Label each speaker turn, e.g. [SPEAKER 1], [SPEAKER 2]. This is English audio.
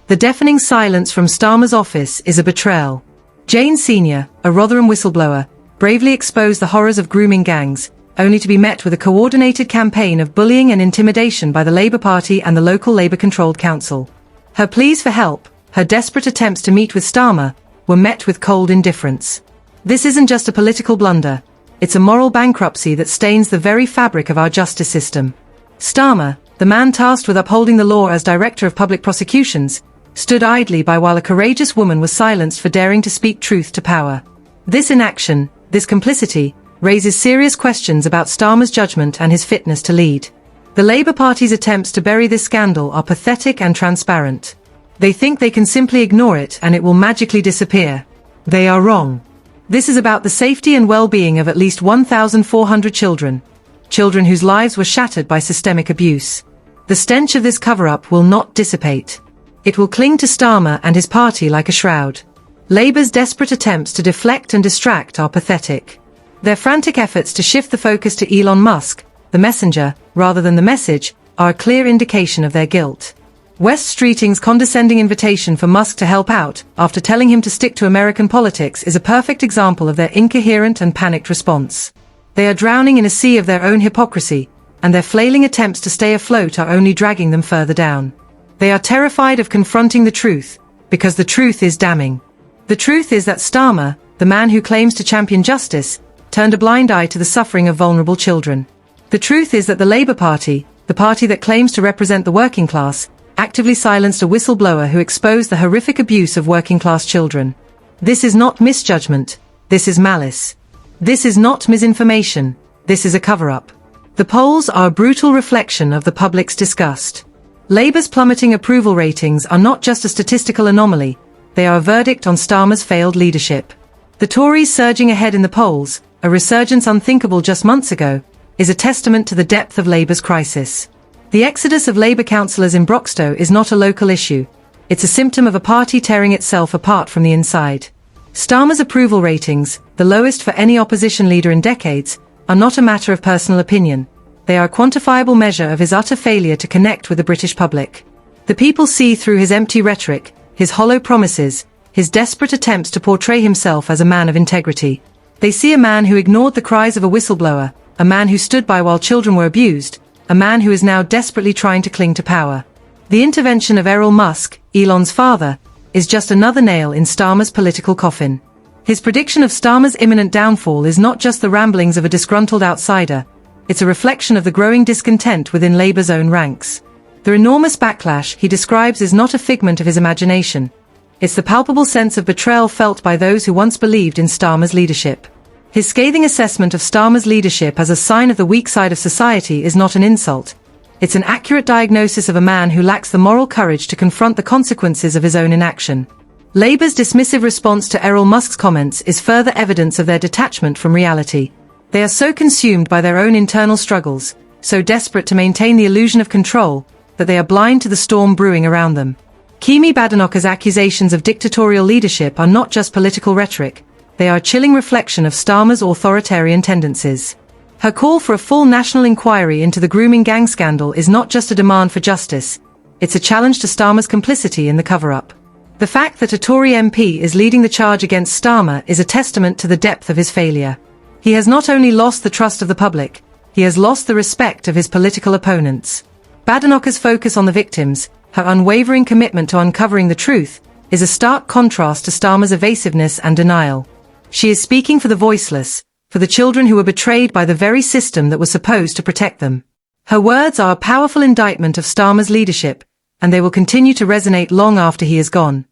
[SPEAKER 1] The deafening silence from Starmer's office is a betrayal. Jane Sr., a Rotherham whistleblower, bravely exposed the horrors of grooming gangs, only to be met with a coordinated campaign of bullying and intimidation by the Labour Party and the local Labour-controlled council. Her pleas for help, her desperate attempts to meet with Starmer, were met with cold indifference. This isn't just a political blunder, it's a moral bankruptcy that stains the very fabric of our justice system. Starmer, the man tasked with upholding the law as Director of Public Prosecutions, stood idly by while a courageous woman was silenced for daring to speak truth to power. This inaction, this complicity, raises serious questions about Starmer's judgment and his fitness to lead. The Labour Party's attempts to bury this scandal are pathetic and transparent. They think they can simply ignore it and it will magically disappear. They are wrong. This is about the safety and well-being of at least 1,400 children. Children whose lives were shattered by systemic abuse. The stench of this cover-up will not dissipate. It will cling to Starmer and his party like a shroud. Labour's desperate attempts to deflect and distract are pathetic. Their frantic efforts to shift the focus to Elon Musk, the messenger, rather than the message, are a clear indication of their guilt. West Streeting's condescending invitation for Musk to help out, after telling him to stick to American politics, is a perfect example of their incoherent and panicked response. They are drowning in a sea of their own hypocrisy, and their flailing attempts to stay afloat are only dragging them further down. They are terrified of confronting the truth, because the truth is damning. The truth is that Starmer, the man who claims to champion justice, turned a blind eye to the suffering of vulnerable children. The truth is that the Labour Party, the party that claims to represent the working class, actively silenced a whistleblower who exposed the horrific abuse of working-class children. This is not misjudgment, this is malice. This is not misinformation, this is a cover-up. The polls are a brutal reflection of the public's disgust. Labour's plummeting approval ratings are not just a statistical anomaly, they are a verdict on Starmer's failed leadership. The Tories surging ahead in the polls, a resurgence unthinkable just months ago, is a testament to the depth of Labour's crisis. The exodus of Labour councillors in Broxtowe is not a local issue. It's a symptom of a party tearing itself apart from the inside. Starmer's approval ratings, the lowest for any opposition leader in decades, are not a matter of personal opinion. They are a quantifiable measure of his utter failure to connect with the British public. The people see through his empty rhetoric, his hollow promises, his desperate attempts to portray himself as a man of integrity. They see a man who ignored the cries of a whistleblower, a man who stood by while children were abused, a man who is now desperately trying to cling to power. The intervention of Elon Musk, Elon's father, is just another nail in Starmer's political coffin. His prediction of Starmer's imminent downfall is not just the ramblings of a disgruntled outsider, it's a reflection of the growing discontent within Labour's own ranks. The enormous backlash he describes is not a figment of his imagination. It's the palpable sense of betrayal felt by those who once believed in Starmer's leadership. His scathing assessment of Starmer's leadership as a sign of the weak side of society is not an insult. It's an accurate diagnosis of a man who lacks the moral courage to confront the consequences of his own inaction. Labour's dismissive response to Elon Musk's comments is further evidence of their detachment from reality. They are so consumed by their own internal struggles, so desperate to maintain the illusion of control, that they are blind to the storm brewing around them. Kemi Badenoch's accusations of dictatorial leadership are not just political rhetoric, they are a chilling reflection of Starmer's authoritarian tendencies. Her call for a full national inquiry into the grooming gang scandal is not just a demand for justice, it's a challenge to Starmer's complicity in the cover-up. The fact that a Tory MP is leading the charge against Starmer is a testament to the depth of his failure. He has not only lost the trust of the public, he has lost the respect of his political opponents. Badenoch's focus on the victims, her unwavering commitment to uncovering the truth, is a stark contrast to Starmer's evasiveness and denial. She is speaking for the voiceless, for the children who were betrayed by the very system that was supposed to protect them. Her words are a powerful indictment of Starmer's leadership, and they will continue to resonate long after he is gone.